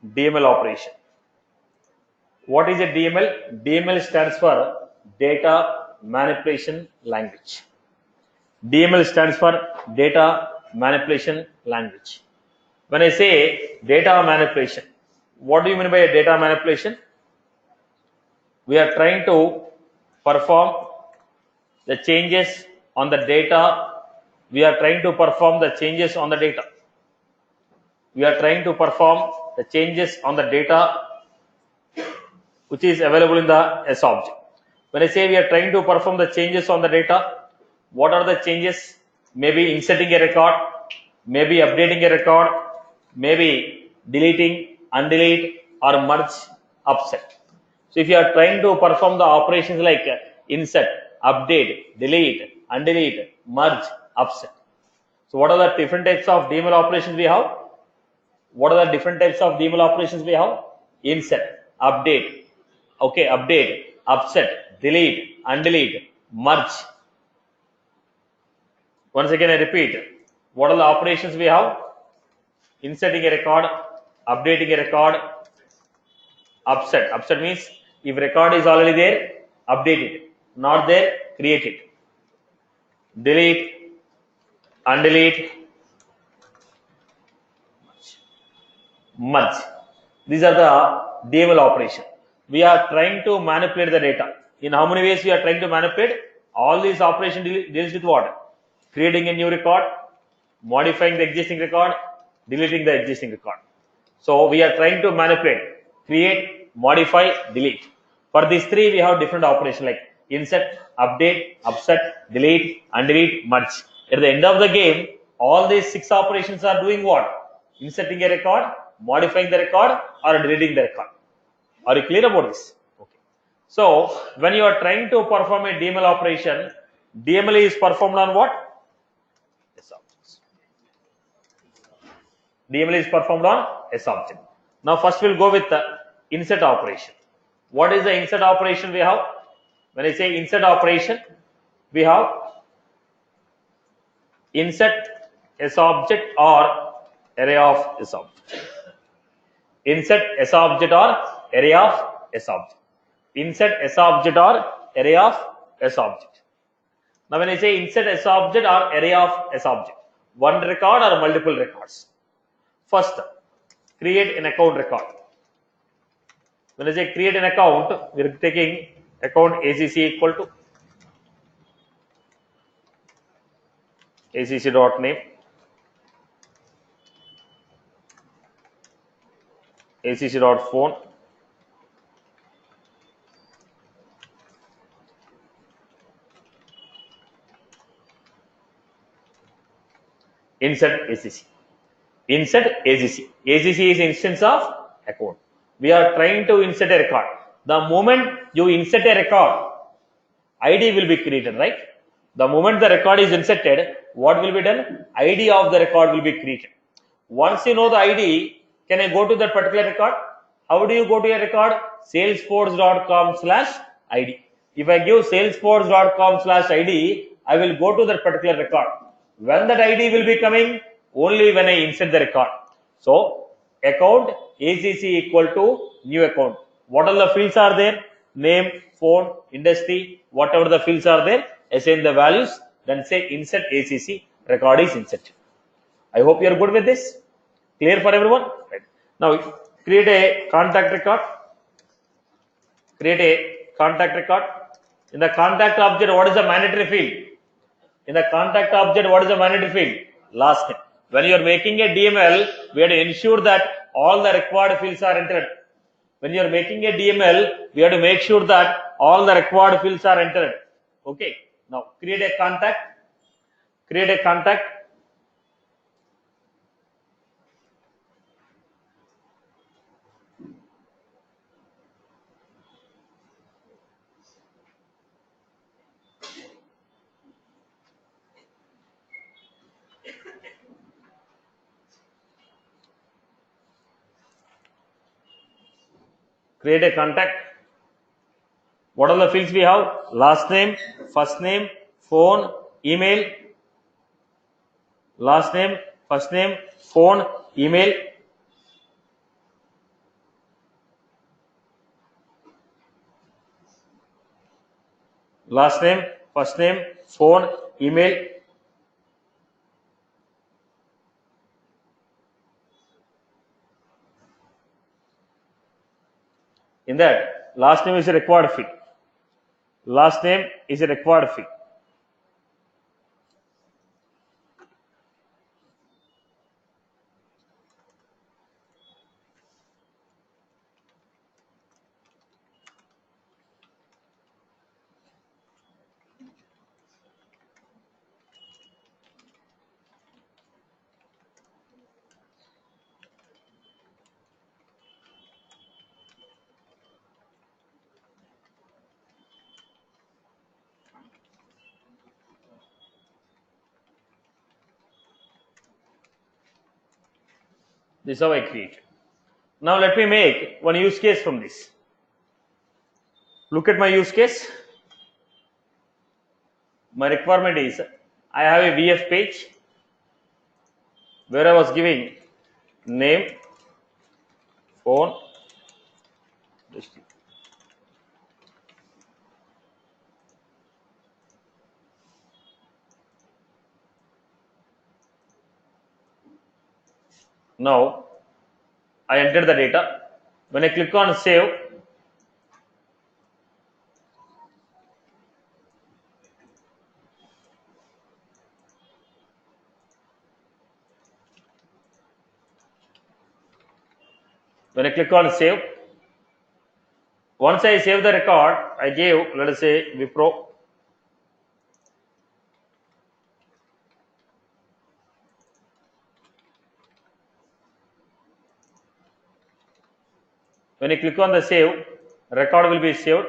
DML operation. What is a DML? DML stands for data manipulation language. DML stands for data manipulation language. When I say data manipulation, what do you mean by data manipulation? We are trying to perform the changes on the data. We are trying to perform the changes on the data. We are trying to perform the changes on the data which is available in the S object. When I say we are trying to perform the changes on the data, what are the changes? Maybe inserting a record, maybe updating a record, maybe deleting, undelete, or merge, upset. So if you are trying to perform the operations like insert, update, delete, undelete, merge, upset. So what are the different types of DML operations we have? What are the different types of DML operations we have? Insert, update, okay, update, upset, delete, undelete, merge. Once again I repeat, what are the operations we have? Inserting a record, updating a record, upset. Upset means if record is already there, update it. Not there, create it. Delete, undelete, merge. These are the DML operation. We are trying to manipulate the data. In how many ways we are trying to manipulate? All these operations deals with what? Creating a new record, modifying the existing record, deleting the existing record. So we are trying to manipulate, create, modify, delete. For these three, we have different operations like insert, update, upset, delete, undelete, merge. At the end of the game, all these 6 operations are doing what? Inserting a record, modifying the record, or deleting the record. Are you clear about this? Okay. So when you are trying to perform a DML operation, DML is performed on what? S objects. DML is performed on S object. Now first we'll go with the insert operation. What is the insert operation we have? When I say insert operation, we have insert S object or array of S object. Insert S object or array of S object. Insert S object or array of S object. Now when I say insert S object or array of S object, one record or multiple records. First, create an account record. When I say create an account, we are taking account ACC equal to ACC.name, ACC.phone, insert ACC. Insert ACC. ACC is instance of account. We are trying to insert a record. The moment you insert a record, ID will be created, right? The moment the record is inserted, what will be done? ID of the record will be created. Once you know the ID, can I go to that particular record? How do you go to a record? Salesforce.com/ID. If I give Salesforce.com/ID, I will go to that particular record. When that ID will be coming? Only when I insert the record. So, account ACC equal to new account. What all the fields are there? Name, phone, industry, whatever the fields are there, assign the values, then say insert ACC, record is inserted. I hope you are good with this. Clear for everyone? Right. Now, create a contact record. Create a contact record. In the contact object, what is the mandatory field? In the contact object, what is the mandatory field? Last name. When you are making a DML, we have to ensure that all the required fields are entered. When you are making a DML, we have to make sure that all the required fields are entered. Okay. Now, create a contact. Create a contact. Create a contact. What are the fields we have? Last name, first name, phone, email. Last name, first name, phone, email. last name, first name, phone, email. In that, last name is a required field. Last name is a required field. This is how I create. Now let me make one use case from this. Look at my use case. My requirement is I have a VF page where I was giving name, phone, district. Now I enter the data. When I click on save, when I click on save, once I save the record, I gave, let us say, Wipro. When I click on the save, record will be saved.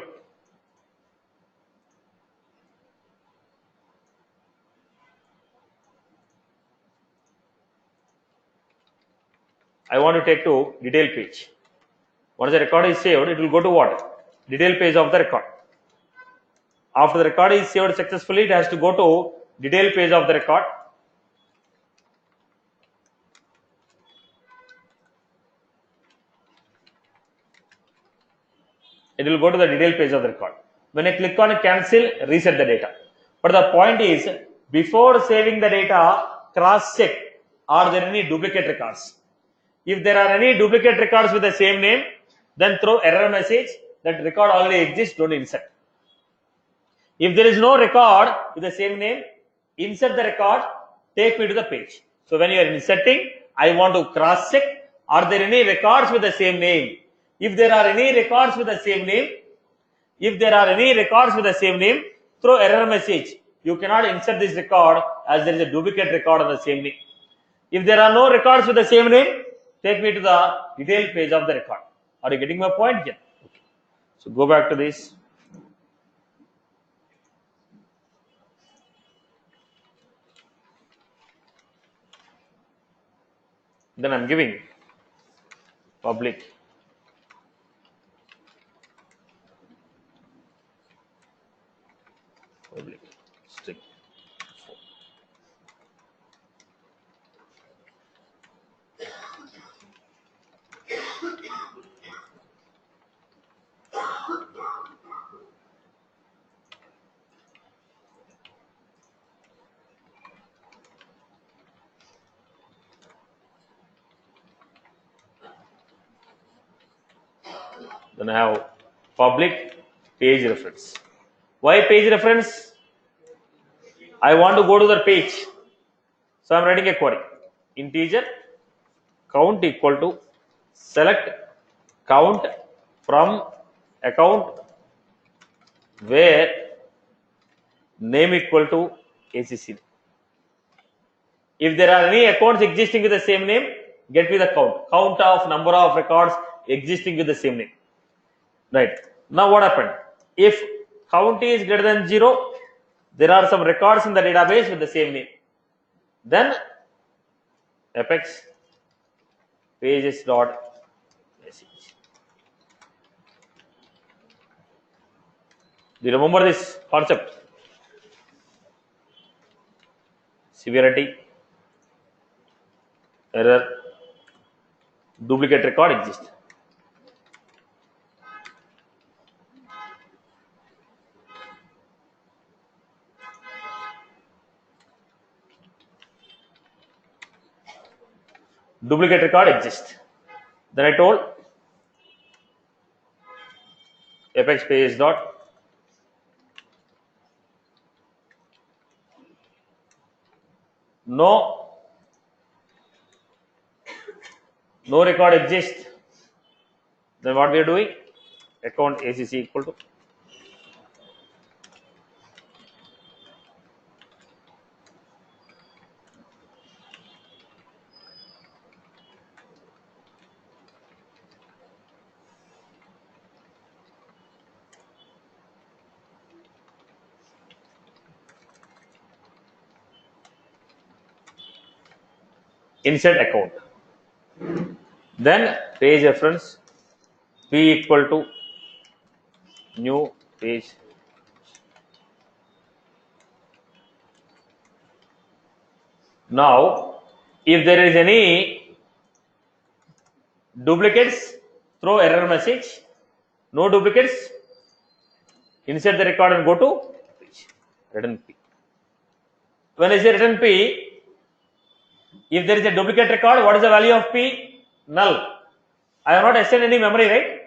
I want to take to detail page. Once the record is saved, it will go to what? Detail page of the record. After the record is saved successfully, it has to go to detail page of the record. It will go to the detail page of the record. When I click on cancel, reset the data. But the point is, before saving the data, cross check, are there any duplicate records? If there are any duplicate records with the same name, then throw error message that record already exists, don't insert. If there is no record with the same name, insert the record, take me to the page. So when you are inserting, I want to cross check, are there any records with the same name? If there are any records with the same name, throw error message. You cannot insert this record as there is a duplicate record on the same name. If there are no records with the same name, take me to the detailed page of the record. Are you getting my point here? Okay. So go back to this. Then I'm giving public string. Then I have public page reference. Why page reference? I want to go to the page. So I'm writing a query. Integer count equal to select count from account where name equal to ACC. If there are any accounts existing with the same name, get me the count of number of records existing with the same name. Right. Now what happened? If count is greater than 0, there are some records in the database with the same name. Then apex pages dot message. Do you remember this concept? Severity, error, duplicate record exists. duplicate record exists. Then I told apex page dot no record exists. Then what we are doing? Account ACC equal to insert account. Then page reference P equal to new page. Now, if there is any duplicates, throw error message. No duplicates, insert the record and go to page. Return P. When I say return P, if there is a duplicate record, what is the value of P? Null. I have not assigned any memory, right?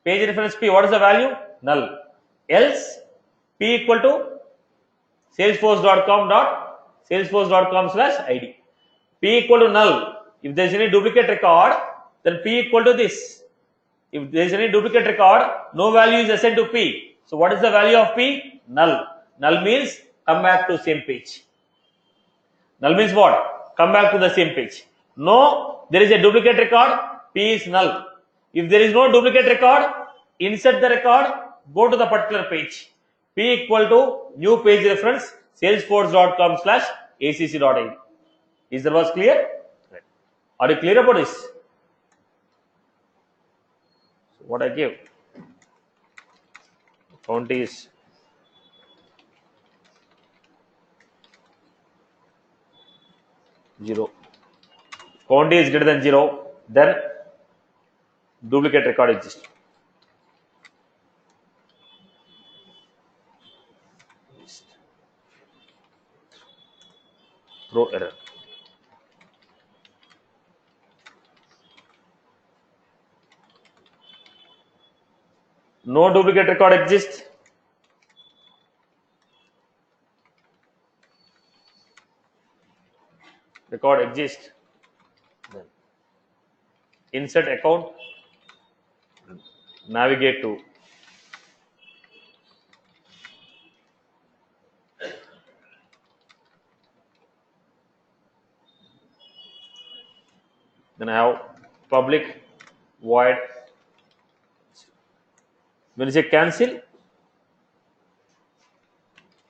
Page reference P, what is the value? Null. Else, P equal to salesforce.com/id. P equal to null. If there is any duplicate record, then P equal to this. If there is any duplicate record, no value is assigned to P. So what is the value of P? Null. Null means come back to same page. Null means what? Come back to the same page. No, there is a duplicate record, P is null. If there is no duplicate record, insert the record, go to the particular page. P equal to new page reference salesforce.com/acc.id. Is that was clear? Right. Are you clear about this? So what I give? Count is 0. Count is greater than 0, then duplicate record exists. Throw error. No duplicate record exists. Record exists. Then insert account. Navigate to then I have public void. When you say cancel,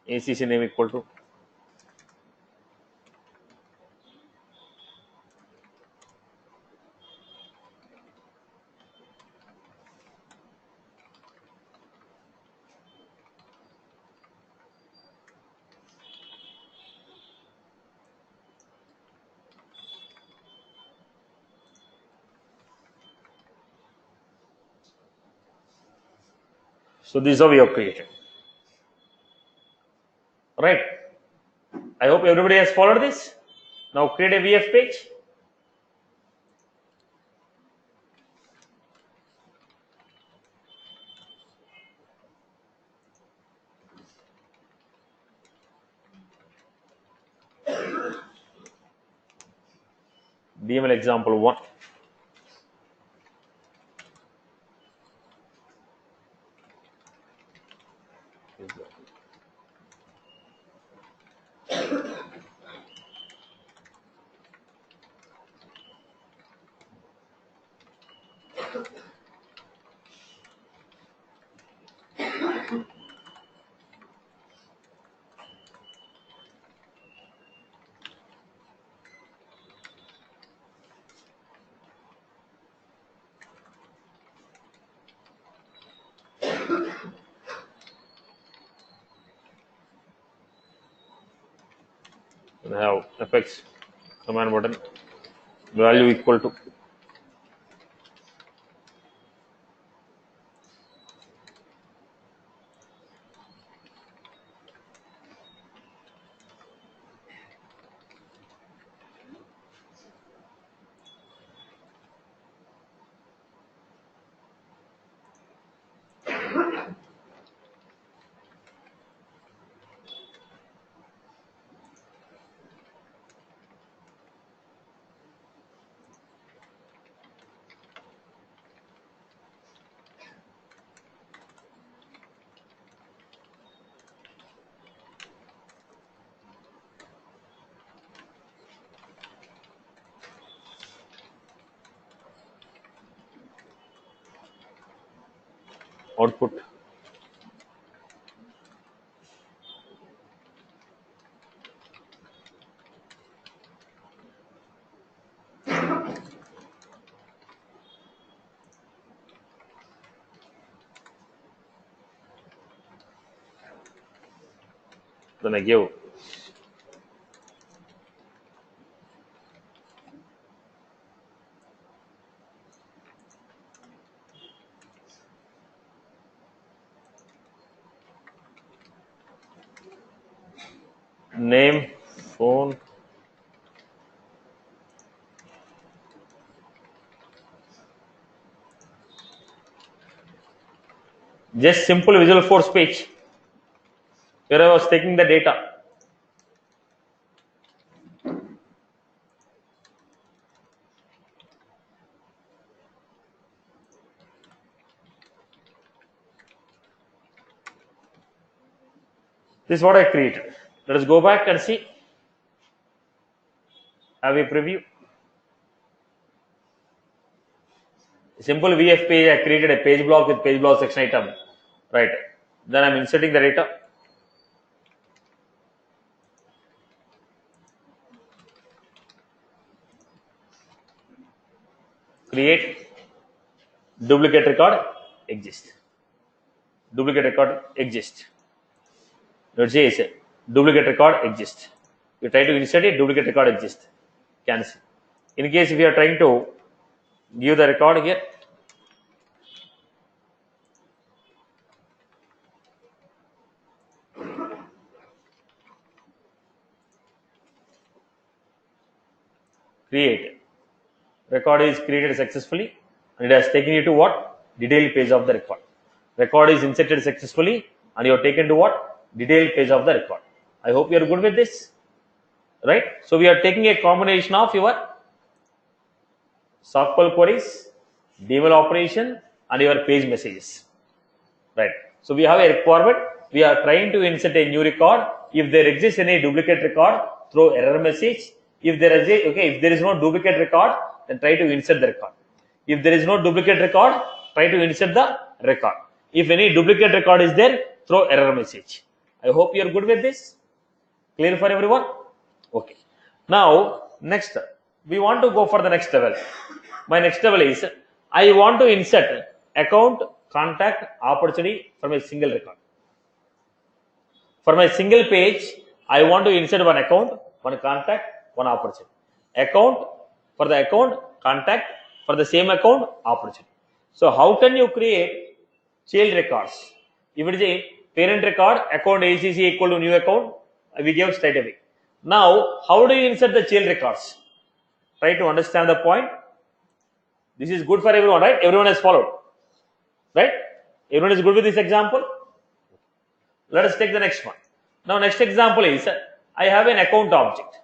ACC name equal to so this is how we have created. Right. I hope everybody has followed this. Now create a VF page. DML example 1. And I have apex command button value equal to output. Then I give name, phone, just simple Visual Force page where I was taking the data. This is what I created. Let us go back and see. Have a preview. Simple VF page, I created a page block with page block section item. Right. Then I'm inserting the data. Create duplicate record exist. Duplicate record exist. Let's say it's a duplicate record exist. You try to insert it, duplicate record exist. Cancel. In case if you are trying to give the record here, create. Record is created successfully and it has taken you to what? Detailed page of the record. Record is inserted successfully and you are taken to what? Detailed page of the record. I hope you are good with this. Right? So we are taking a combination of your SQL queries, DML operation and your page messages. Right? So we have a requirement. We are trying to insert a new record. If there exists any duplicate record, throw error message. If there is no duplicate record, then try to insert the record. If there is no duplicate record, try to insert the record. If any duplicate record is there, throw error message. I hope you are good with this. Clear for everyone? Okay. Now, next, we want to go for the next level. My next level is, I want to insert account, contact, opportunity from a single record. For my single page, I want to insert one account, one contact, one opportunity. Account, for the account, contact, for the same account, opportunity. So, how can you create child records? If it is a parent record, account ACC equal to new account, we give straight away. Now, how do you insert the child records? Try to understand the point. This is good for everyone, right? Everyone has followed. Right? Everyone is good with this example? Let us take the next one. Now, next example is, I have an account object.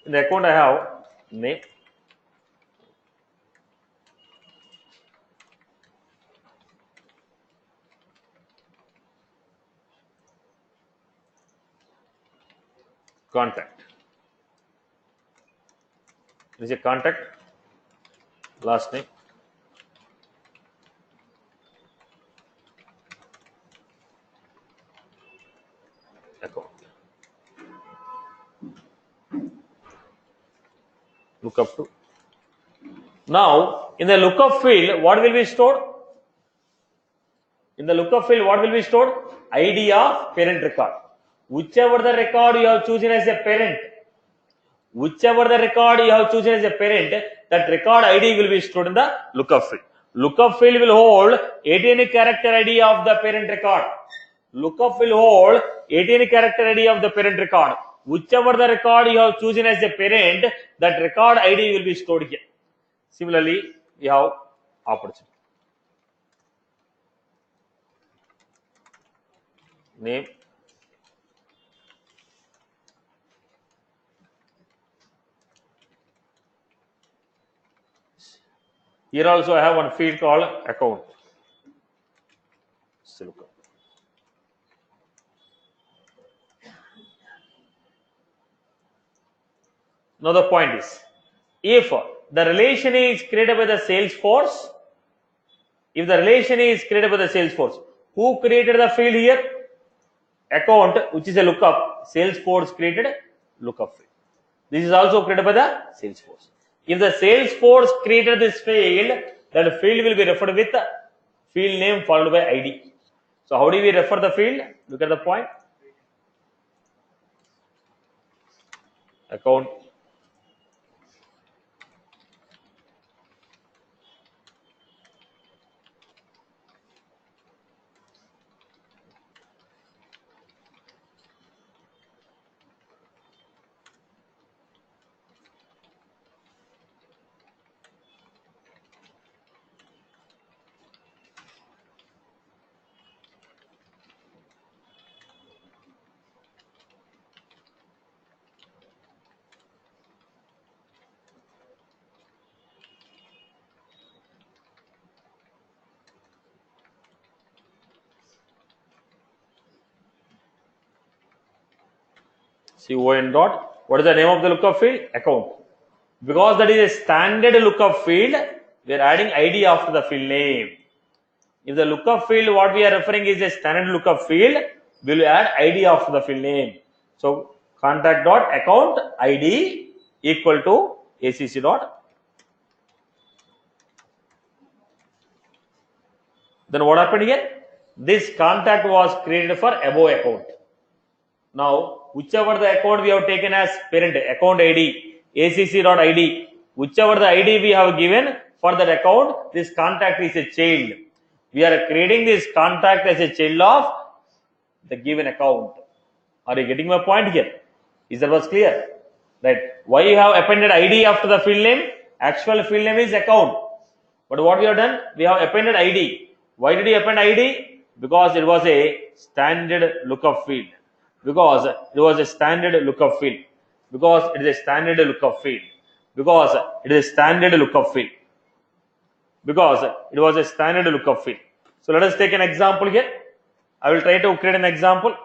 In the account, I have name, contact. This is a contact, last name, account. Lookup to. Now, in the lookup field, what will be stored? In the lookup field, what will be stored? ID of parent record. Whichever the record you have chosen as a parent, that record ID will be stored in the lookup field. Lookup field will hold 18 character ID of the parent record. Lookup will hold 18 character ID of the parent record. Whichever the record you have chosen as a parent, that record ID will be stored here. Similarly, we have opportunity. Name, here also I have one field called account. Lookup. Now the point is, if the relation is created by the Salesforce, If the relation is created by the Salesforce, who created the field here? Account, which is a lookup. Salesforce created lookup field. This is also created by the Salesforce. If the Salesforce created this field, then field will be referred with field name followed by ID. So how do we refer the field? Look at the point. Account. CON dot. What is the name of the lookup field? Account. Because that is a standard lookup field, we are adding ID after the field name. If the lookup field, what we are referring is a standard lookup field, we will add ID after the field name. So contact dot account ID equal to ACC dot. Then what happened here? This contact was created for above account. Now, whichever the account we have taken as parent, account ID, ACC.ID, whichever the ID we have given for that account, this contact is a child. We are creating this contact as a child of the given account. Are you getting my point here? Is that was clear? Right? Why you have appended ID after the field name? Actual field name is account. But what we have done? We have appended ID. Why did we append ID? Because it was a standard lookup field. Because it was a standard lookup field. Because it is a standard lookup field. Because it is a standard lookup field. Because it was a standard lookup field. So let us take an example here. I will try to create an example.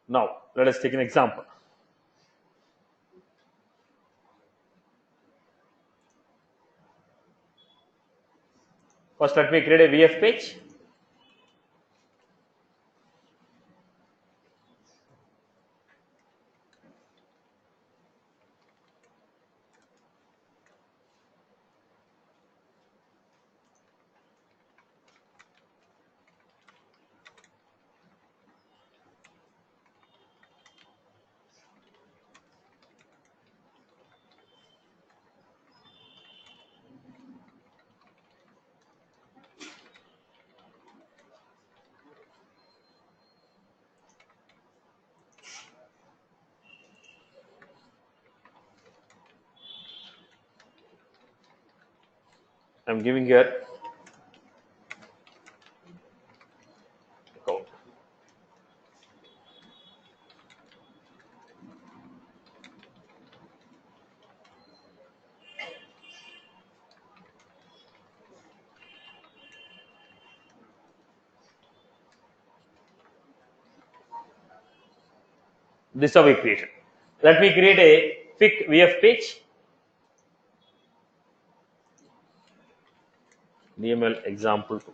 Now let us take an example. First, let me create a VF page. I am giving here account. This is how we created. Let me create a quick VF page. DML example 2.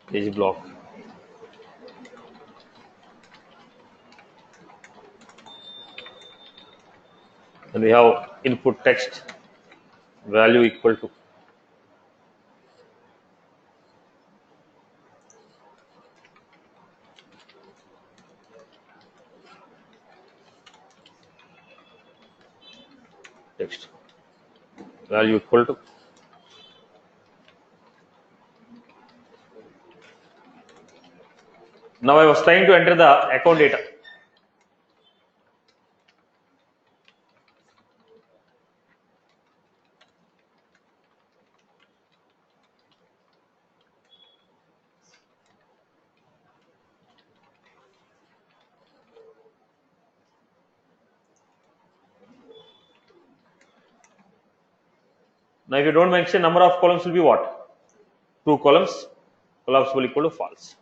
Page block. And we have input text value equal to text value equal to. Now I was trying to enter the account data. Now if you don't mention number of columns will be what? 2 columns. Collapse will equal to false.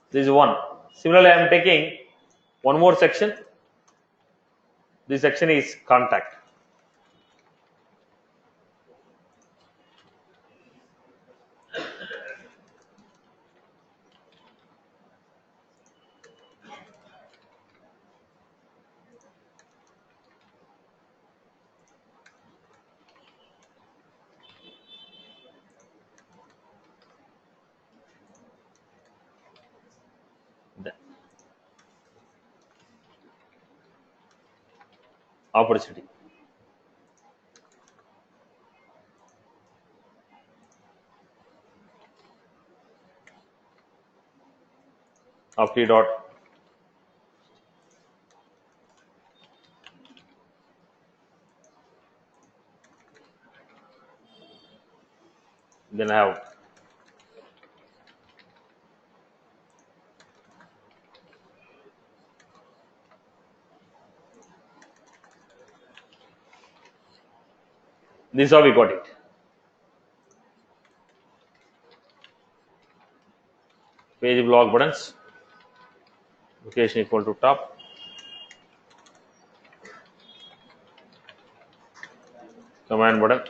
This is one. Similarly, I am taking one more section. This section is contact. The opportunity. Opti dot. Then I have this is how we got it. Page block buttons. Location equal to top. Command button.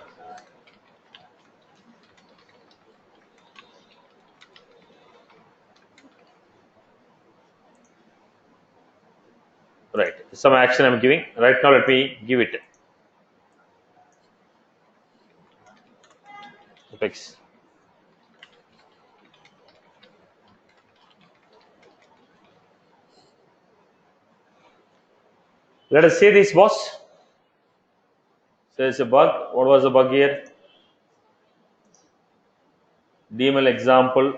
Right. Some action I am giving. Right now, let me give it. Apex. Let us see this, boss. So it's a bug. What was the bug here? DML example.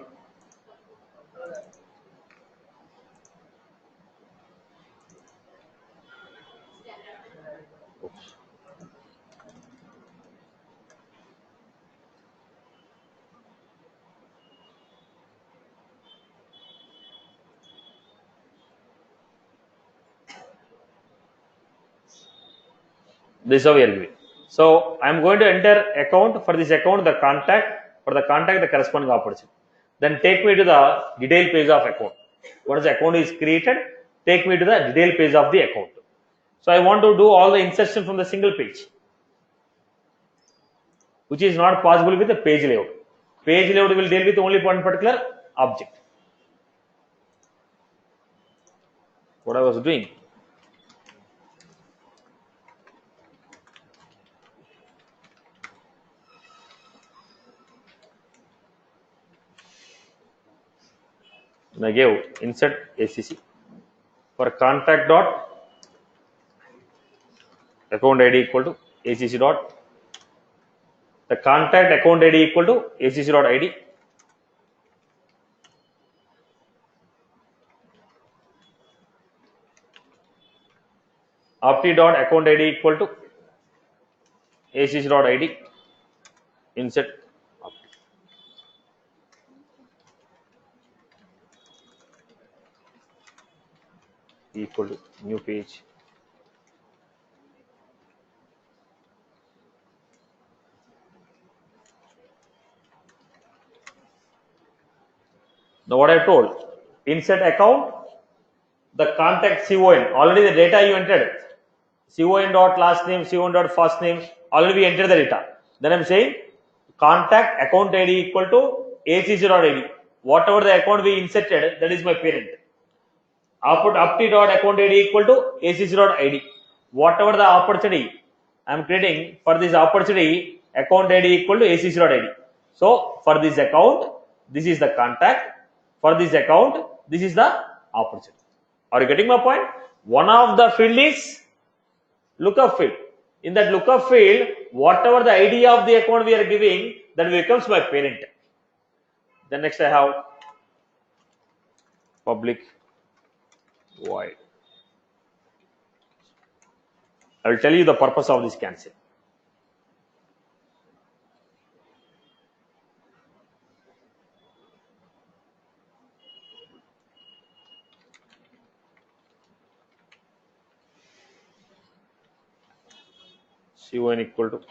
Oops. This is how we are giving. So I am going to enter account. For this account, the contact. For the contact, the corresponding opportunity. Then take me to the detail page of account. Once the account is created, take me to the detail page of the account. So I want to do all the insertion from the single page, which is not possible with the page layout. Page layout will deal with only one particular object. What I was doing. And I gave insert ACC for contact dot account ID equal to ACC dot the contact account ID equal to ACC dot ID. Opti dot account ID equal to ACC dot ID. Insert Opti. Equal to new page. Now what I told, insert account, the contact CON, already the data you entered, CON dot last name, CON dot first name, already we entered the data. Then I am saying contact account ID equal to ACC dot ID. Whatever the account we inserted, that is my parent. Output Opti dot account ID equal to ACC dot ID. Whatever the opportunity I am creating for this opportunity, account ID equal to ACC dot ID. So for this account, this is the contact. For this account, this is the opportunity. Are you getting my point? One of the field is lookup field. In that lookup field, whatever the ID of the account we are giving, that becomes my parent. Then next I have public void. I will tell you the purpose of this cancel. CON equal to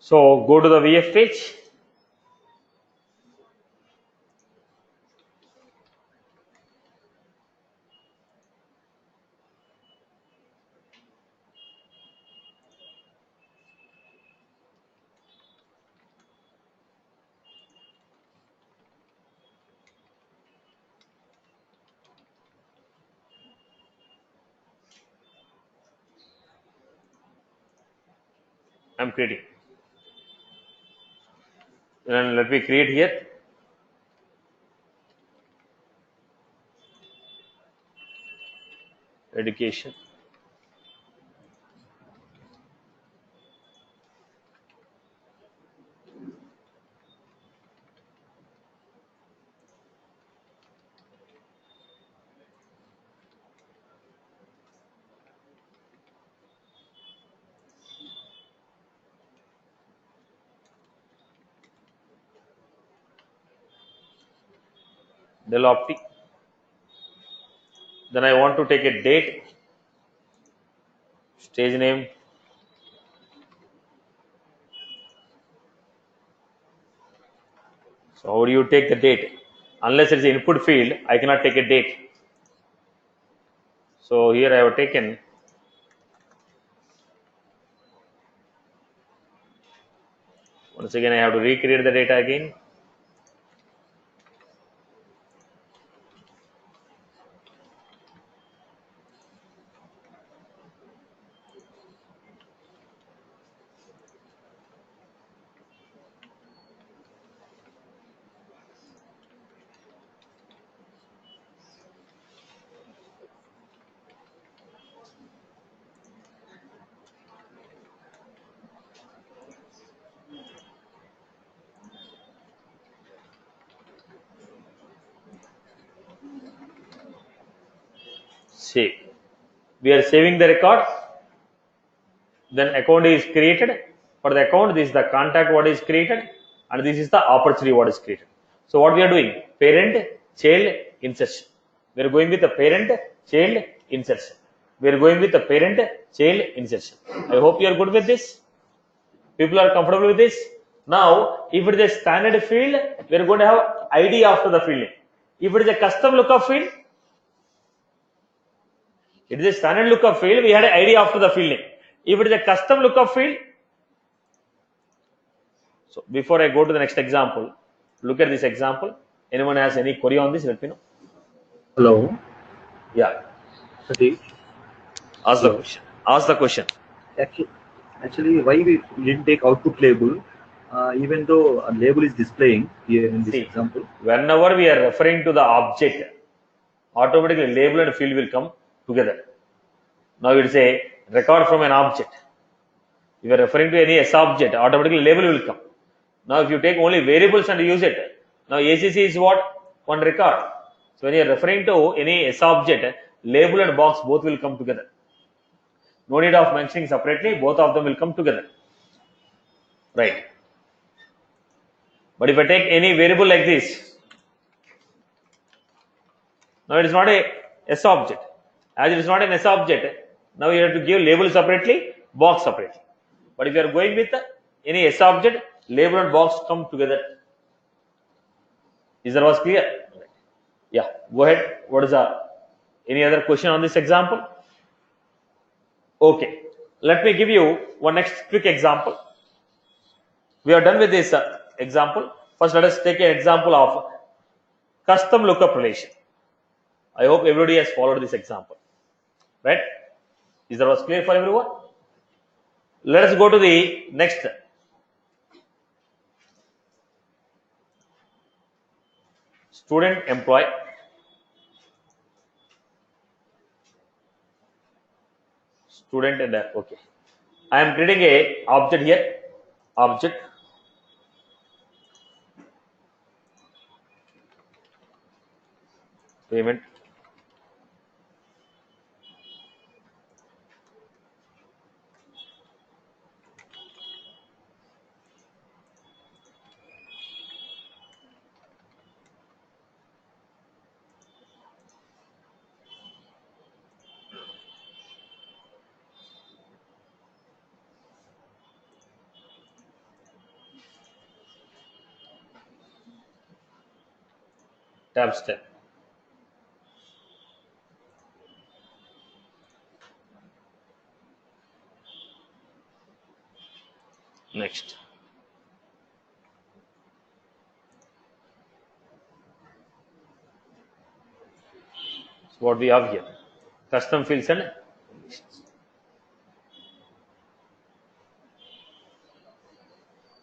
So go to the VF page. I'm creating. And let me create here. Education. Del Opti. Then I want to take a date, stage name. So how do you take the date? Unless it is input field, I cannot take a date. So here I have taken, once again I have to recreate the data again. Save. We are saving the record. Then account is created. For the account, this is the contact what is created, and this is the opportunity what is created. So what we are doing? Parent, child, insertion. We are going with the parent, child, insertion. We are going with the parent, child, insertion. I hope you are good with this. People are comfortable with this. Now, if it is a standard field, we are going to have ID after the field name. If it is a custom lookup field, it is a standard lookup field, we had an ID after the field name. If it is a custom lookup field, so before I go to the next example, look at this example. Anyone has any query on this? Let me know. Hello. Yeah. Satish. Ask the Hello. question. Ask the question. Actually, why we didn't take output label, even though a label is displaying here in this See, example? whenever we are referring to the object, automatically label and field will come together. Now it is a record from an object. If you are referring to any S object, automatically label will come. Now if you take only variables and use it, now ACC is what? One record. So when you are referring to any S object, label and box both will come together. No need of mentioning separately, both of them will come together. Right. But if I take any variable like this, now it is not a S object. As it is not an S object, now you have to give label separately, box separately. But if you are going with any S object, label and box come together. Is that was clear? Yeah, go ahead. What is any other question on this example? Okay, let me give you one next quick example. We are done with this example. First, let us take an example of custom lookup relation. I hope everybody has followed this example, right? Is that was clear for everyone? Let us go to the next. Student employee. Student and okay. I am creating a object here. Object. Payment. tab step. Next. So what we have here, custom fields and conditions.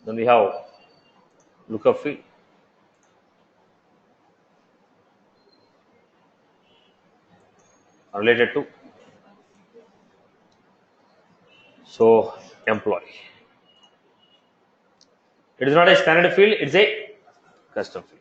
Then we have lookup field, related to employee. It is not a standard field, it's a custom field.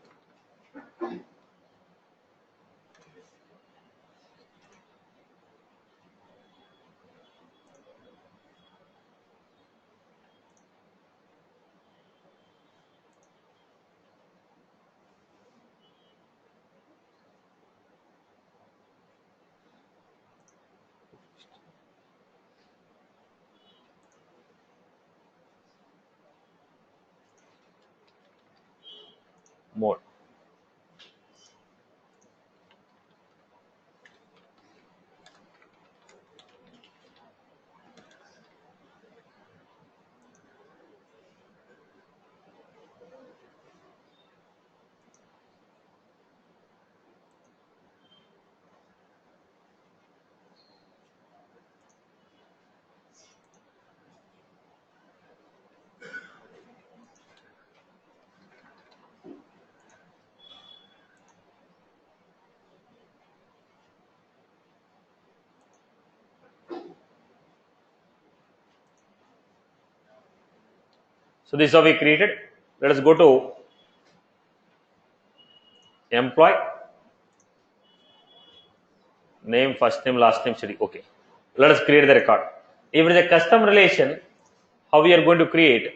Mode. So this is how we created. Let us go to employee, name, first name, last name, city. Okay. Let us create the record. If it is a custom relation, how we are going to create?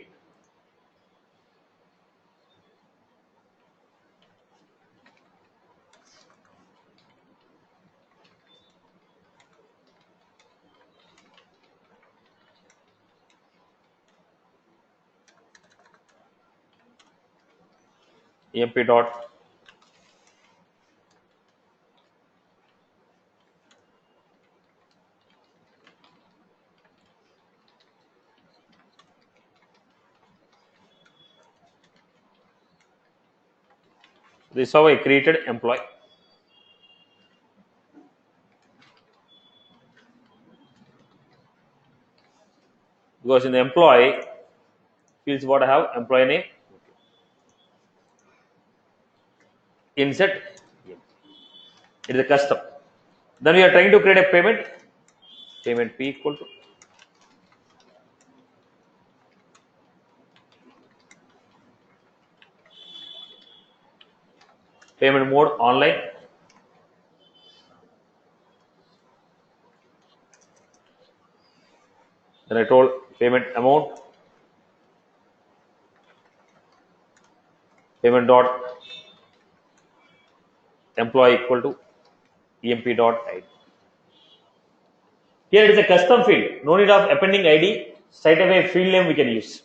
emp dot this is how I created employee. Because in the employee fields, what I have, employee name, insert, it is a custom. Then we are trying to create a payment p equal to payment mode online, then I told payment amount, payment dot employee equal to emp dot id. Here it is a custom field, no need of appending id, straight away field name we can use.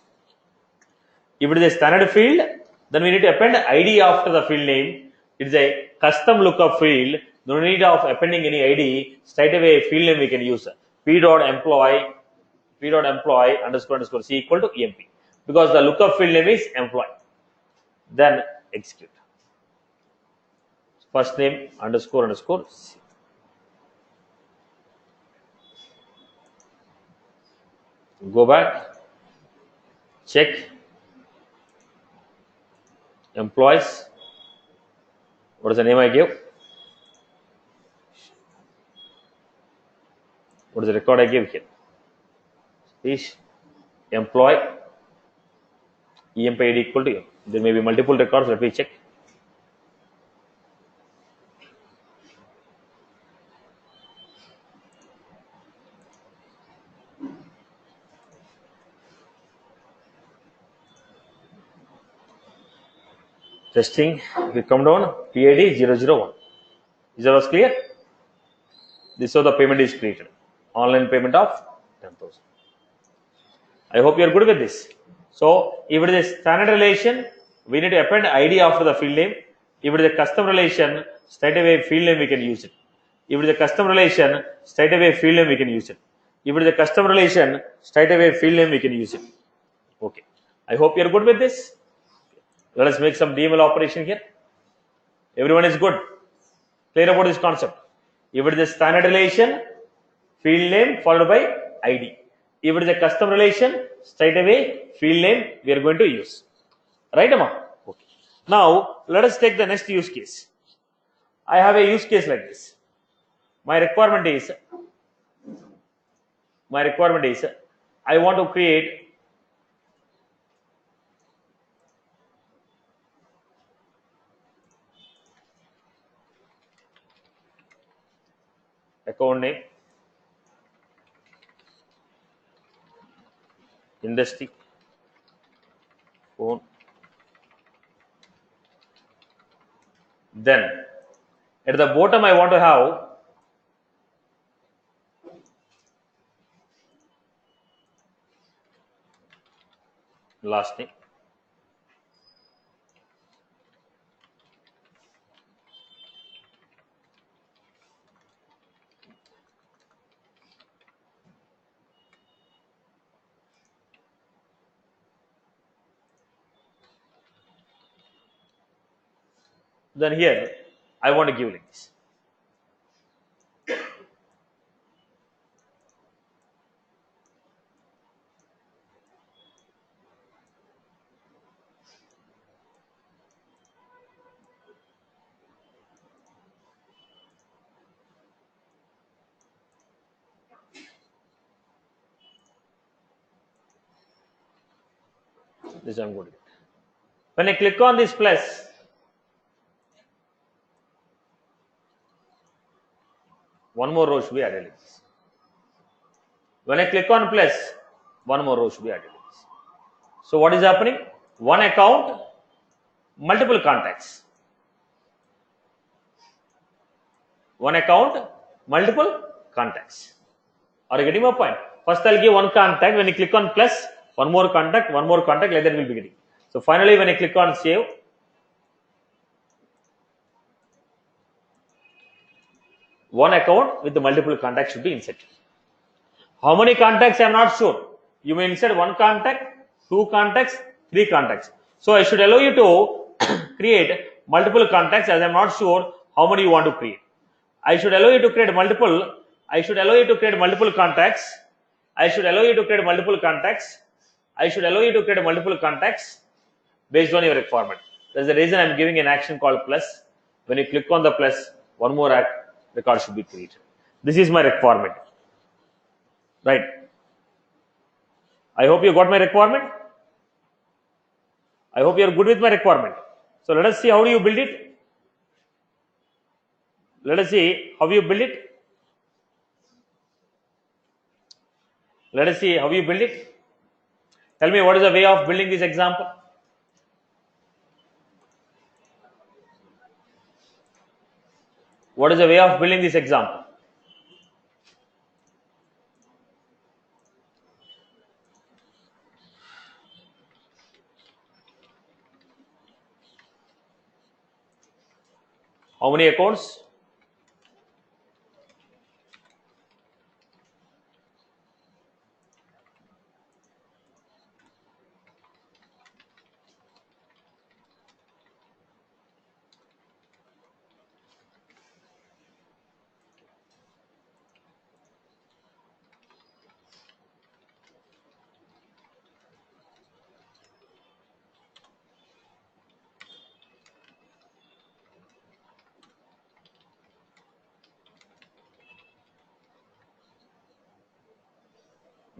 If it is a standard field, then we need to append id after the field name. It is a custom lookup field, no need of appending any id, straight away field name we can use. p dot employee underscore c equal to emp, because the lookup field name is employee. Then execute. First name underscore c. Go back, check employees. What is the name I gave? What is the record I gave here? Is employee emp id equal to m. There may be multiple records. Let me check. Testing. If we come down, PID 001. Is that was clear? This is how the payment is created. Online payment of 10,000. I hope you are good with this. So if it is a standard relation, we need to append ID after the field name. If it is a custom relation, straight away field name we can use it. If it is a custom relation, straight away field name we can use it. If it is a custom relation, straight away field name we can use it. Okay. I hope you are good with this. Let us make some DML operation here. Everyone is good. Clear about this concept. If it is a standard relation, field name followed by ID. If it is a custom relation, straight away field name we are going to use. Right, Amma? Okay. Now, let us take the next use case. I have a use case like this. My requirement is I want to create account name, industry, phone. Then at the bottom I want to have last name. Then here I want to give like this. This I am going to get. When I click on this plus, one more row should be added like this. When I click on plus, one more row should be added like this. So what is happening? One account, multiple contacts. One account, multiple contacts. Are you getting my point? First I'll give one contact. When you click on plus, one more contact, like that will be getting. So finally when I click on save, one account with the multiple contacts should be inserted. How many contacts I am not sure. You may insert one contact, two contacts, three contacts. So I should allow you to create multiple contacts as I am not sure how many you want to create. I should allow you to create multiple contacts. I should allow you to create multiple contacts based on your requirement. That's the reason I'm giving an action called plus. When you click on the plus, one more record should be created. This is my requirement. Right. I hope you got my requirement. I hope you are good with my requirement. So let us see how do you build it. Let us see how you build it. Let us see how you build it. Tell me what is the way of building this example. What is the way of building this example? How many accounts?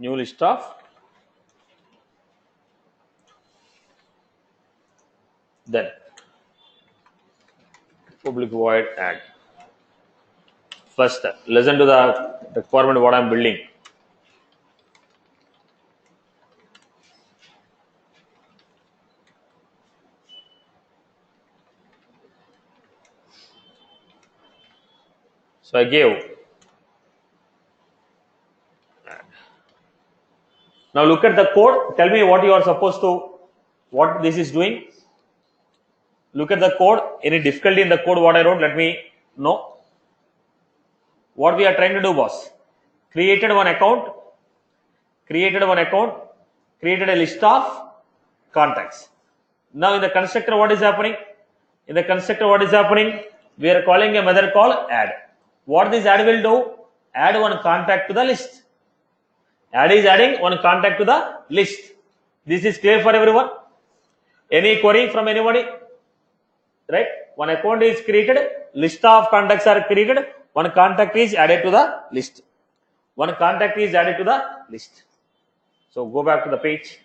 New list of then public void add. First, listen to the requirement what I'm building. So I gave. Now look at the code. Tell me what you are supposed to, what this is doing. Look at the code. Any difficulty in the code what I wrote? Let me know. What we are trying to do, boss? Created one account, created a list of contacts. Now in the constructor, what is happening? In the constructor, what is happening? We are calling a method called add. What this add will do? Add one contact to the list. Add is adding one contact to the list. This is clear for everyone? Any query from anybody? Right? One account is created, list of contacts are created, one contact is added to the list. One contact is added to the list. So go back to the page.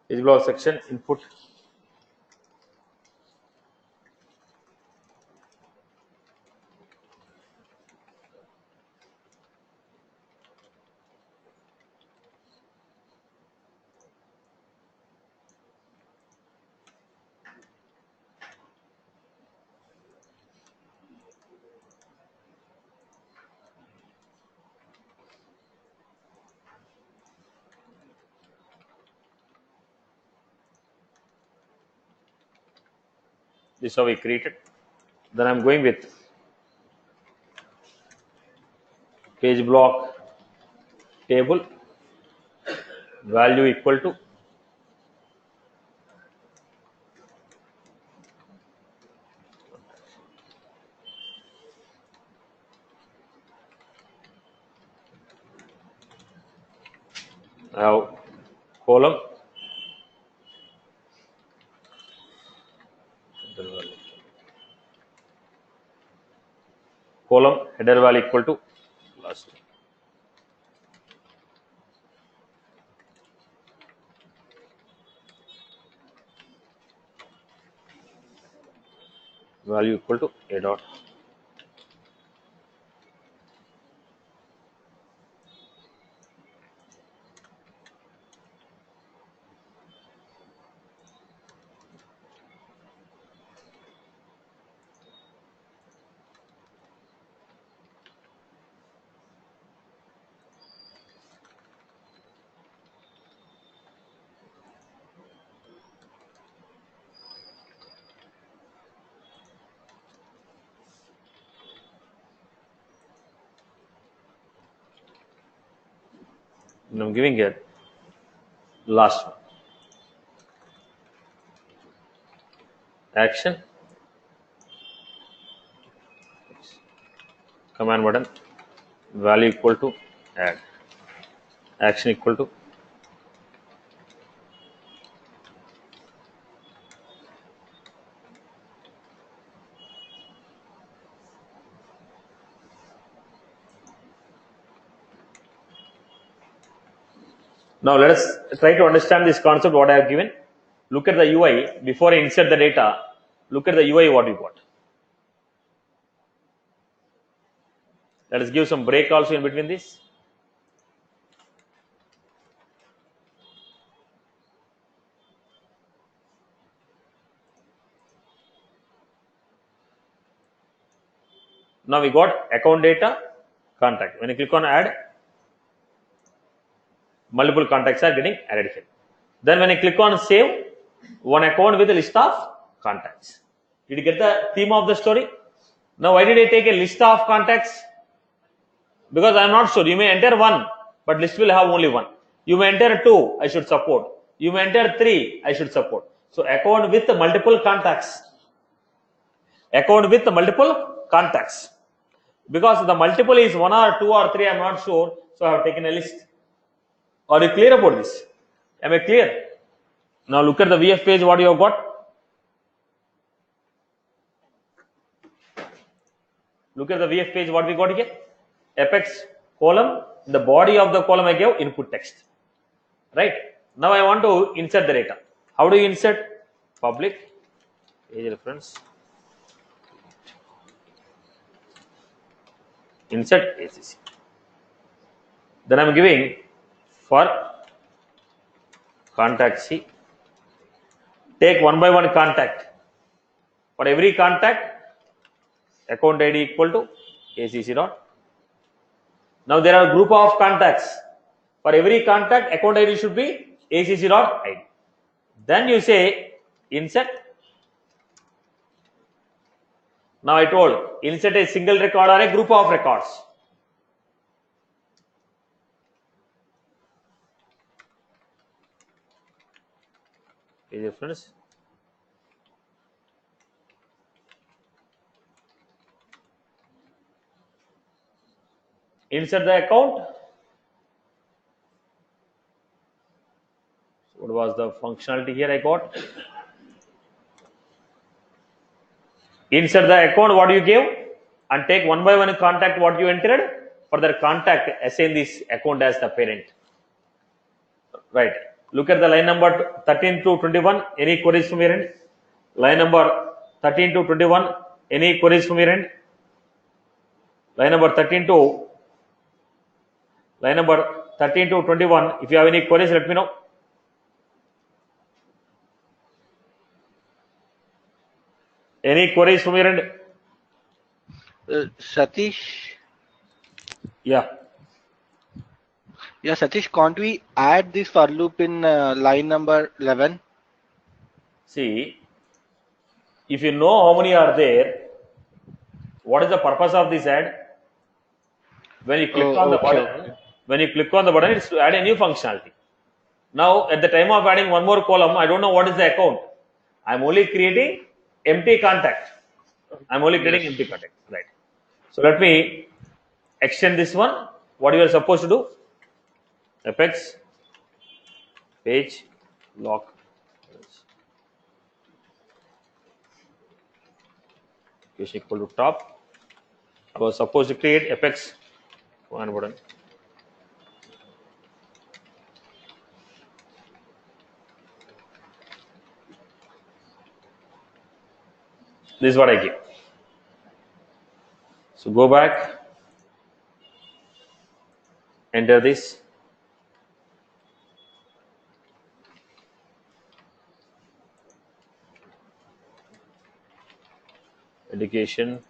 Page block section, input. This is how we created. Then I'm going with page block table value equal to now column header value equal to last value equal to a dot. And I'm giving here last one. Action, command button, value equal to add, action equal to now. Let us try to understand this concept what I have given. Look at the UI before I insert the data. Look at the UI what we got. Let us give some break also in between this. Now we got account data, contact. When you click on add, multiple contacts are getting added here. Then when I click on save, one account with a list of contacts. Did you get the theme of the story? Now why did I take a list of contacts? Because I am not sure. You may enter one, but list will have only one. You may enter two, I should support. You may enter three, I should support. So account with multiple contacts. Account with multiple contacts. because the multiple is 1 or 2 or 3, I'm not sure, so I have taken a list. Are you clear about this? Am I clear? Now look at the VF page, what you have got. Look at the VF page, what we got here. Apex column, in the body of the column I gave input text. Right? Now I want to insert the data. How do you insert? Public, page reference, insert ACC. Then I'm giving for contact C. Take one by one contact. For every contact, account ID equal to ACC dot. Now there are a group of contacts. For every contact, account ID should be ACC dot ID. Then you say insert. Now I told insert a single record or a group of records. Page reference. Insert the account. What was the functionality here I got? Insert the account what you gave and take one by one contact what you entered. For that contact, assign this account as the parent. Right. Look at the line number 13 to 21. Any queries from your end? Line number 13 to 21. Any queries from your end? Line number 13 to 21. If you have any queries, let me know. Any queries from your end? Satish. Yeah. Yeah, Satish, can't we add this for loop in line number 11? See, if you know how many are there, what is the purpose of this add? When you click on the button, it's to add a new functionality. Now, at the time of adding one more column, I don't know what is the account. I'm only creating empty contact. Right. So let me extend this one. What you are supposed to do? Apex page lock. Is equal to top. I was supposed to create Apex one button. This is what I give. So go back, enter this. Education.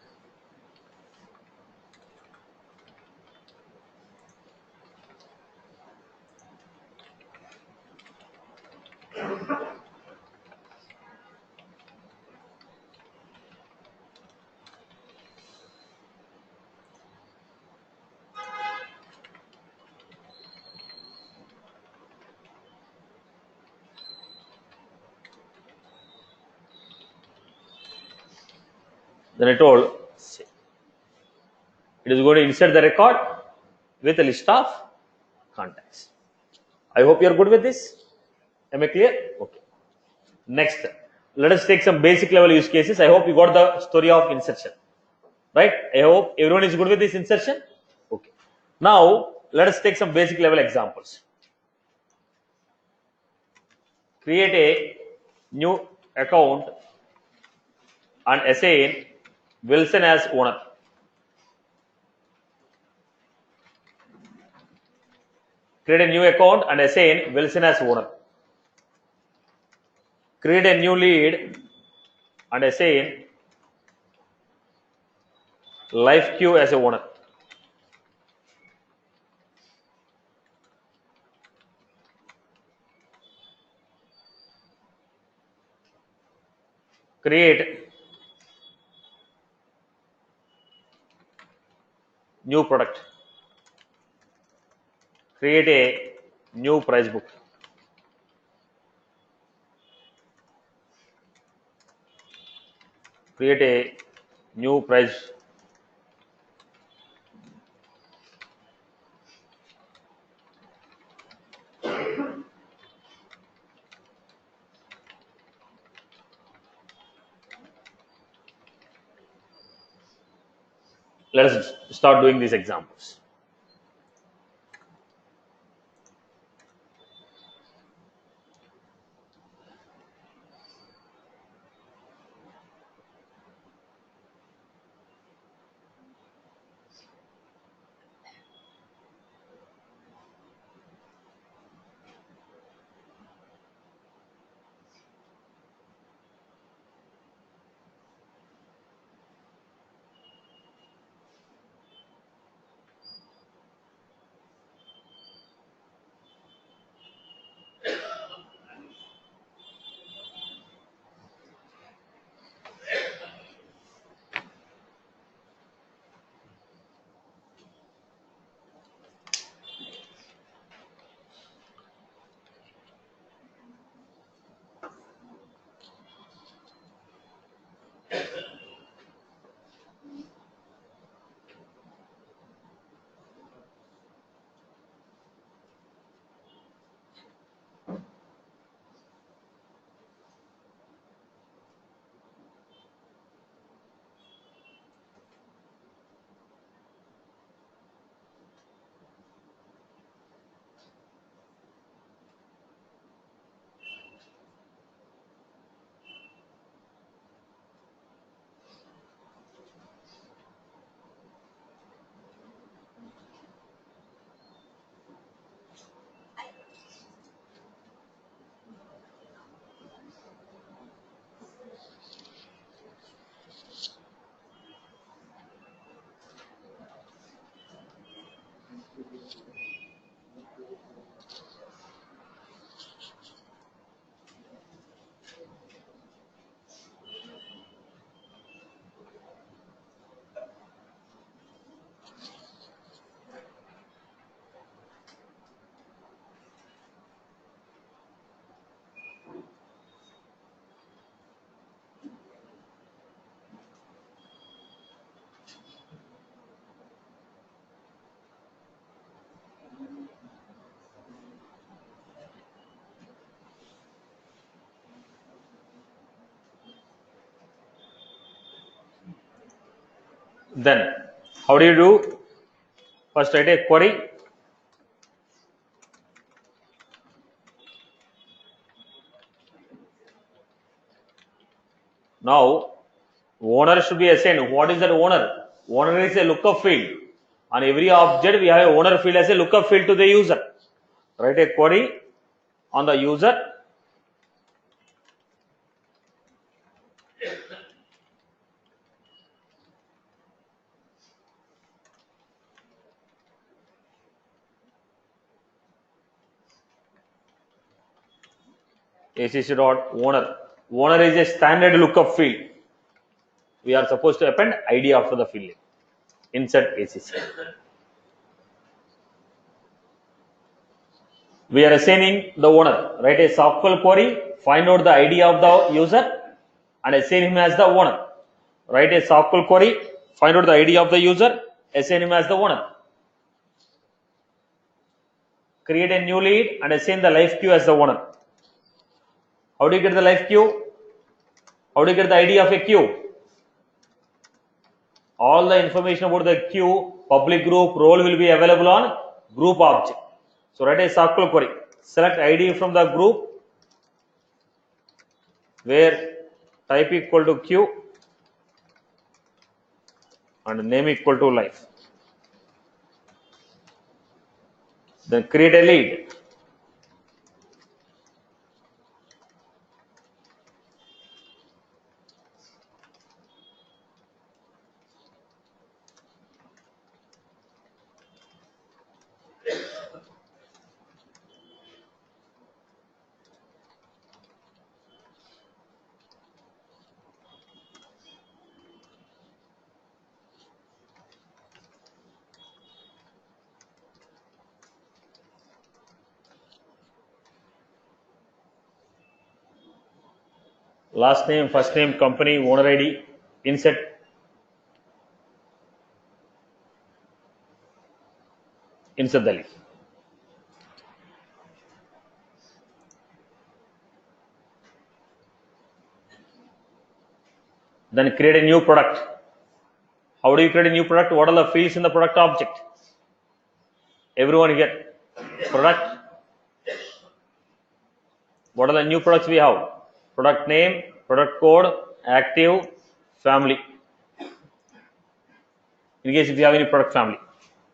Then I told it is going to insert the record with a list of contacts. I hope you are good with this. Am I clear? Okay. Next, let us take some basic level use cases. I hope you got the story of insertion. Right? I hope everyone is good with this insertion. Okay. Now, let us take some basic level examples. Create a new account and assign Wilson as owner. Create a new account and assign Wilson as owner. Create a new lead and assign life queue as a owner. Create new product. Create a new price book. Create a new price Let us start doing these examples. Then, how do you do? First, write a query. Now, owner should be assigned. What is that owner? Owner is a lookup field. On every object, we have a owner field as a lookup field to the user. Write a query on the user. ACC.owner. Owner is a standard lookup field. We are supposed to append ID after the field name. Insert ACC. We are assigning the owner. Write a SQL query, find out the ID of the user and assign him as the owner. Write a SQL query, find out the ID of the user, assign him as the owner. Create a new lead and assign the life queue as the owner. How do you get the life queue? How do you get the ID of a queue? All the information about the queue, public group, role will be available on group object. So write a SQL query. Select ID from the group where type equal to queue and name equal to life. Then create a lead. Last name, first name, company, owner ID, insert. Insert the lead. Then create a new product. How do you create a new product? What are the fields in the product object? Everyone here. Product. What are the new products we have? Product name, product code, active, family. In case if you have any product family.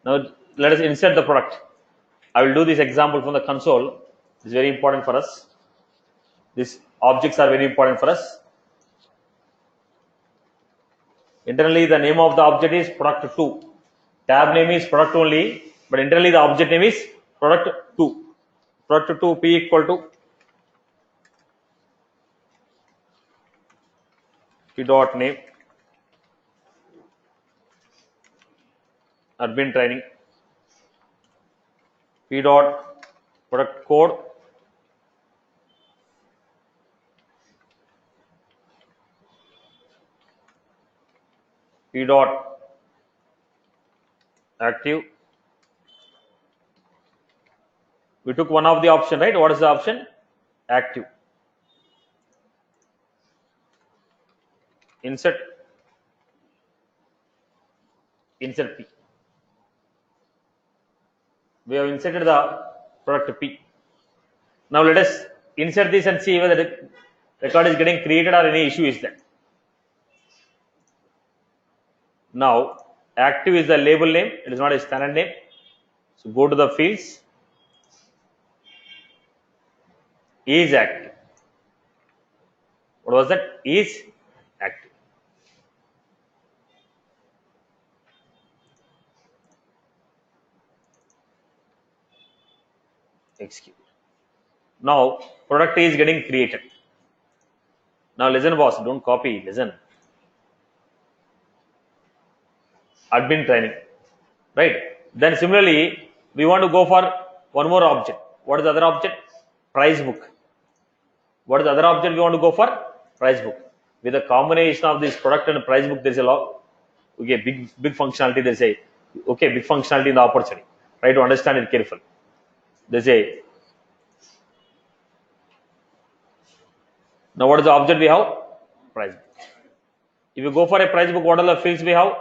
Now let us insert the product. I will do this example from the console. It's very important for us. These objects are very important for us. Internally, the name of the object is product 2. Tab name is product only, but internally the object name is product 2. Product 2 p equal to p dot name admin training p dot product code p dot active. We took one of the option, right? What is the option? Active. Insert P. We have inserted the product P. Now let us insert this and see whether the record is getting created or any issue is there. Now active is the label name, it is not a standard name. So go to the fields. Is active. What was that? Is active. Execute. Now product is getting created. Now listen boss, don't copy, listen. Admin training, right? Then similarly we want to go for one more object. What is the other object? Price book. What is the other object we want to go for? Price book. With a combination of this product and price book, there is a lot. Okay, big functionality. They say, okay, big functionality in the opportunity. Try to understand it carefully. They say, now what is the object we have? Price book. If you go for a price book, what are the fields we have?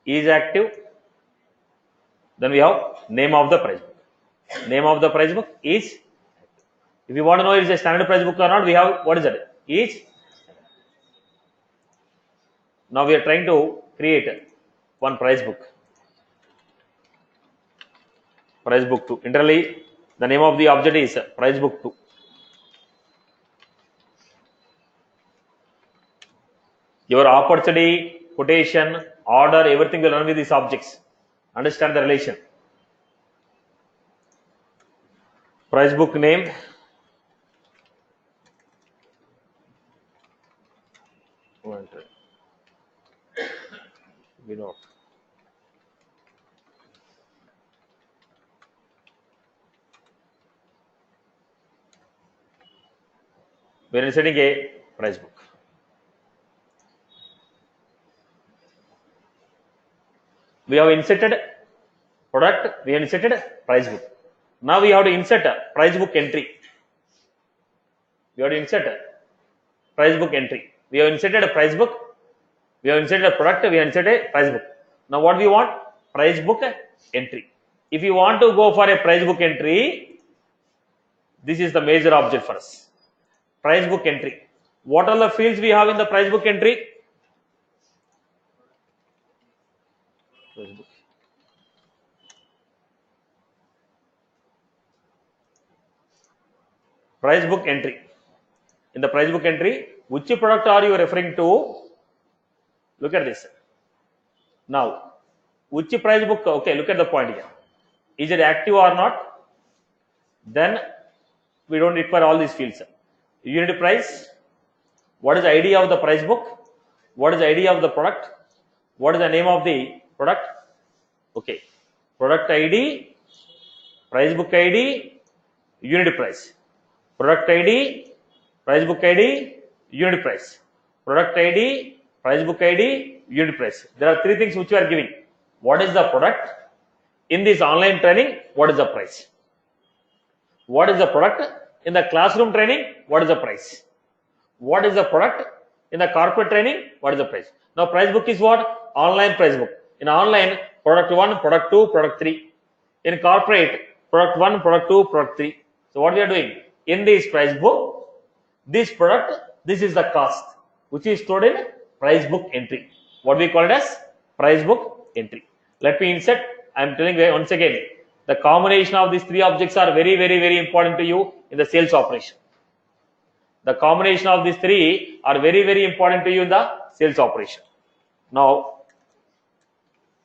Is active. Then we have name of the price book. Name of the price book is. If you want to know it is a standard price book or not, we have what is that? Is. Now we are trying to create one price book. Price book 2. Internally, the name of the object is price book 2. Your opportunity, quotation, order, everything will run with these objects. Understand the relation. Price book name. We know. We are inserting a price book. We have inserted product, we have inserted price book. Now we have to insert a price book entry. We have to insert a price book entry. We have inserted a price book, we have inserted a product, we have inserted a price book. Now what we want? Price book entry. If you want to go for a price book entry, this is the major object for us. Price book entry. What are the fields we have in the price book entry? Price book. Price book entry. In the price book entry, which product are you referring to? Look at this. Now, which price book? Okay, look at the point here. Is it active or not? Then we don't require all these fields. Unit price. What is the ID of the price book? What is the ID of the product? What is the name of the product? Okay. Product ID, price book ID, unit price. Product ID, price book ID, unit price. Product ID, price book ID, unit price. There are three things which we are giving. What is the product? In this online training, what is the price? What is the product? In the classroom training, what is the price? What is the product? In the corporate training, what is the price? Now price book is what? Online price book. In online, product 1, product 2, product 3. In corporate, product 1, product 2, product 3. So what we are doing? In this price book, this product, this is the cost, which is stored in price book entry. What we call it as price book entry. Let me insert. I am telling you once again, the combination of these three objects are very, very, very important to you in the sales operation. The combination of these three are very, very important to you in the sales operation. Now,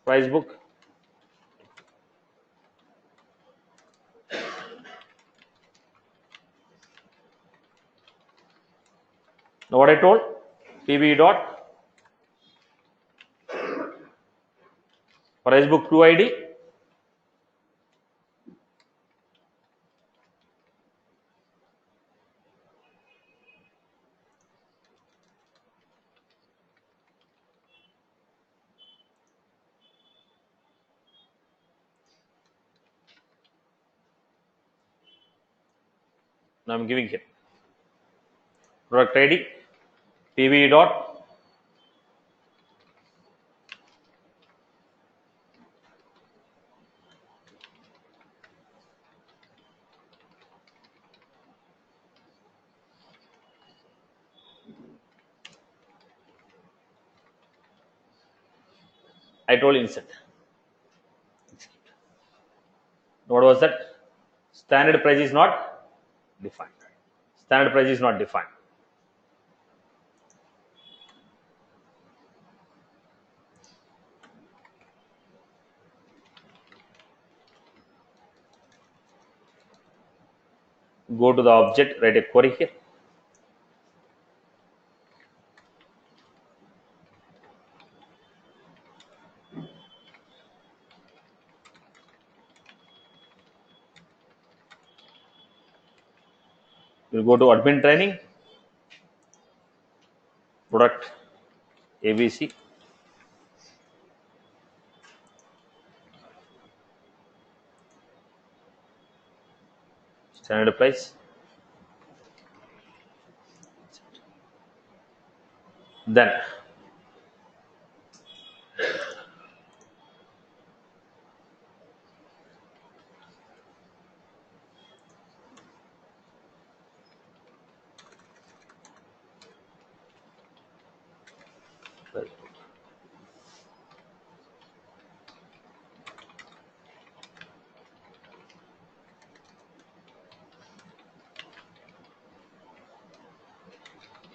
price book. Now, what I told, PB dot price book 2 ID now I am giving here product ID PB dot I told insert. What was that? Standard price is not defined. Standard price is not defined. Go to the object, write a query here. We'll go to admin training, product ABC, standard price. Then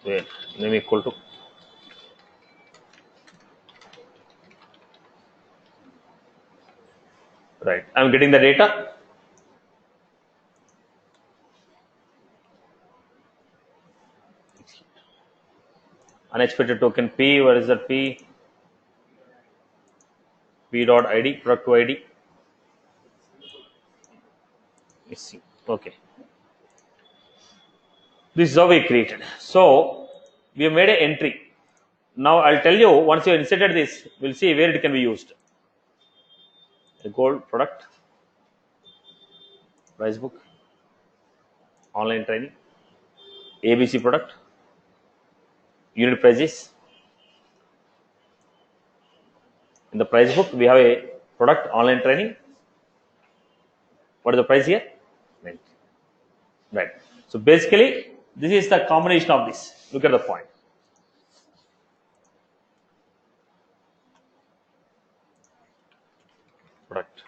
wait, name equal to right. I'm getting the data. Unexpected token P. Where is that P? P dot ID, product to ID. Let's see. Okay. This is how we created. So we have made an entry. Now I'll tell you, once you inserted this, we'll see where it can be used. The gold product, price book, online training, ABC product, unit prices. In the price book, we have a product online training. What is the price here? Right. So basically, this is the combination of this. Look at the point. Product.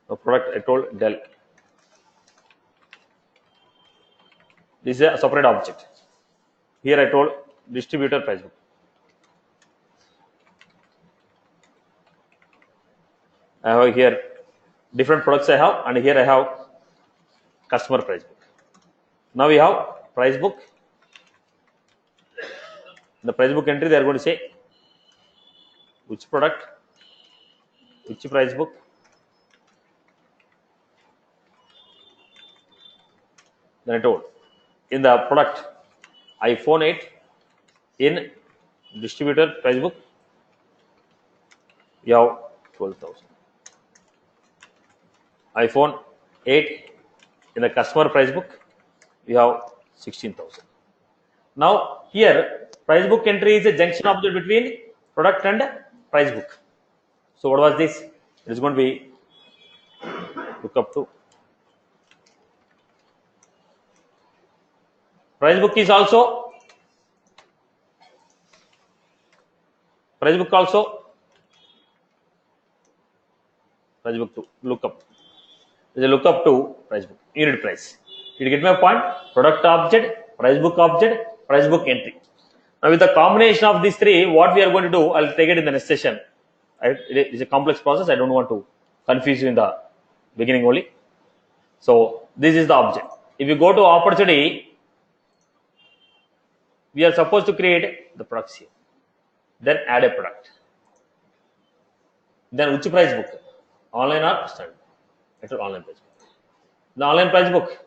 The product I told Dell. This is a separate object. Here I told distributor price book. I have here different products I have, and here I have customer price book. Now we have price book. In the price book entry, they are going to say which product, which price book, then I told in the product iPhone 8 in distributor price book, you have 12,000. iPhone 8 in the customer price book, we have 16,000. Now here price book entry is a junction object between product and price book. So what was this? It is going to be lookup to price book is also price book to lookup. There is a lookup to price book unit price. Did you get my point? Product object, price book entry. Now with the combination of these three, what we are going to do, I'll take it in the next session. It is a complex process. I don't want to confuse you in the beginning only. So this is the object. If you go to opportunity, we are supposed to create the products here. Then add a product. Then which price book? Online or standard? Enter online price book. The online price book,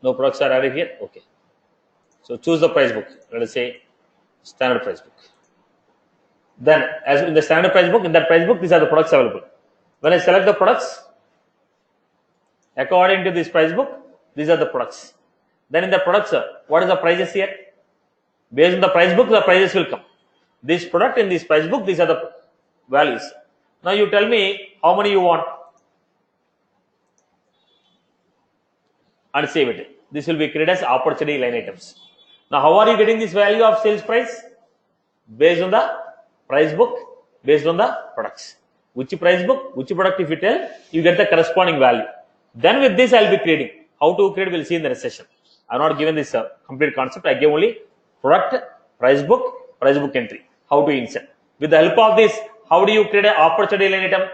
no products are added here. Okay. So choose the price book. Let us say standard price book. Then as in the standard price book, in that price book, these are the products available. When I select the products, according to this price book, these are the products. Then in the products, what is the prices here? Based on the price book, the prices will come. This product in this price book, these are the values. Now you tell me how many you want and save it. This will be created as opportunity line items. Now how are you getting this value of sales price? Based on the price book, based on the products. Which price book, which product if you tell, you get the corresponding value. Then with this I will be creating. How to create, we will see in the next session. I have not given this complete concept. I gave only product, price book entry. How to insert. With the help of this, how do you create an opportunity line item,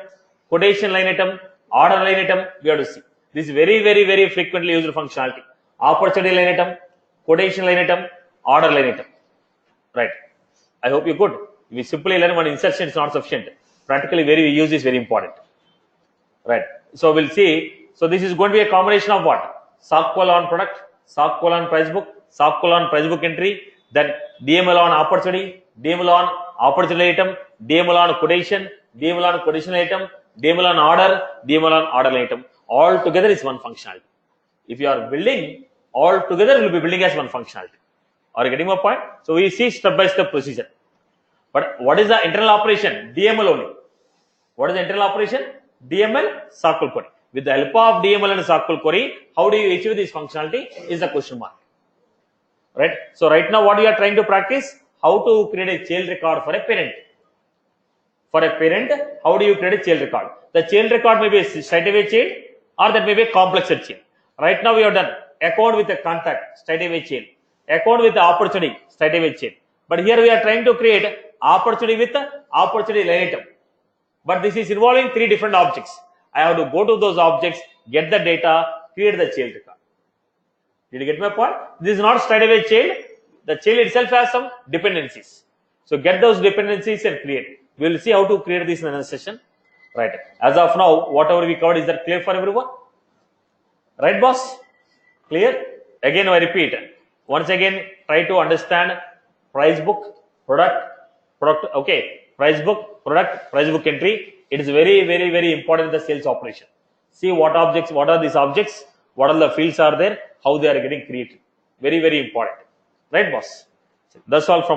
quotation line item, order line item? We have to see. This is very frequently used functionality. Opportunity line item, quotation line item, order line item. Right. I hope you could. If we simply learn one insertion is not sufficient. Practically we use is very important. Right. So we'll see. So this is going to be a combination of what? Sock colon product, sock colon price book, sock colon price book entry, then DML on opportunity, DML on opportunity item, DML on quotation, DML on quotation item, DML on order, DML on order item. All together is one functionality. If you are building, all together will be building as one functionality. Are you getting my point? So we see step by step procedure. But what is the internal operation? DML only. What is the internal operation? DML, SQL query. With the help of DML and SQL query, how do you achieve this functionality is the question mark. Right? So right now what we are trying to practice, how to create a child record for a parent. For a parent, how do you create a child record? The child record may be a straight away child or that may be a complex child. Right now we have done account with a contact, straight away child. Account with the opportunity, straight away child. But here we are trying to create opportunity with the opportunity line item. But this is involving three different objects. I have to go to those objects, get the data, create the child record. Did you get my point? This is not straight away child. The child itself has some dependencies. So get those dependencies and create. We will see how to create this in another session. Right. As of now, whatever we covered, is that clear for everyone? Right, boss? Clear? Again, I repeat. Once again, try to understand price book, product, okay. Price book, product, price book entry. It is very important in the sales operation. See what objects, what are these objects, what are the fields are there, how they are getting created. Very important. Right, boss? That's all from my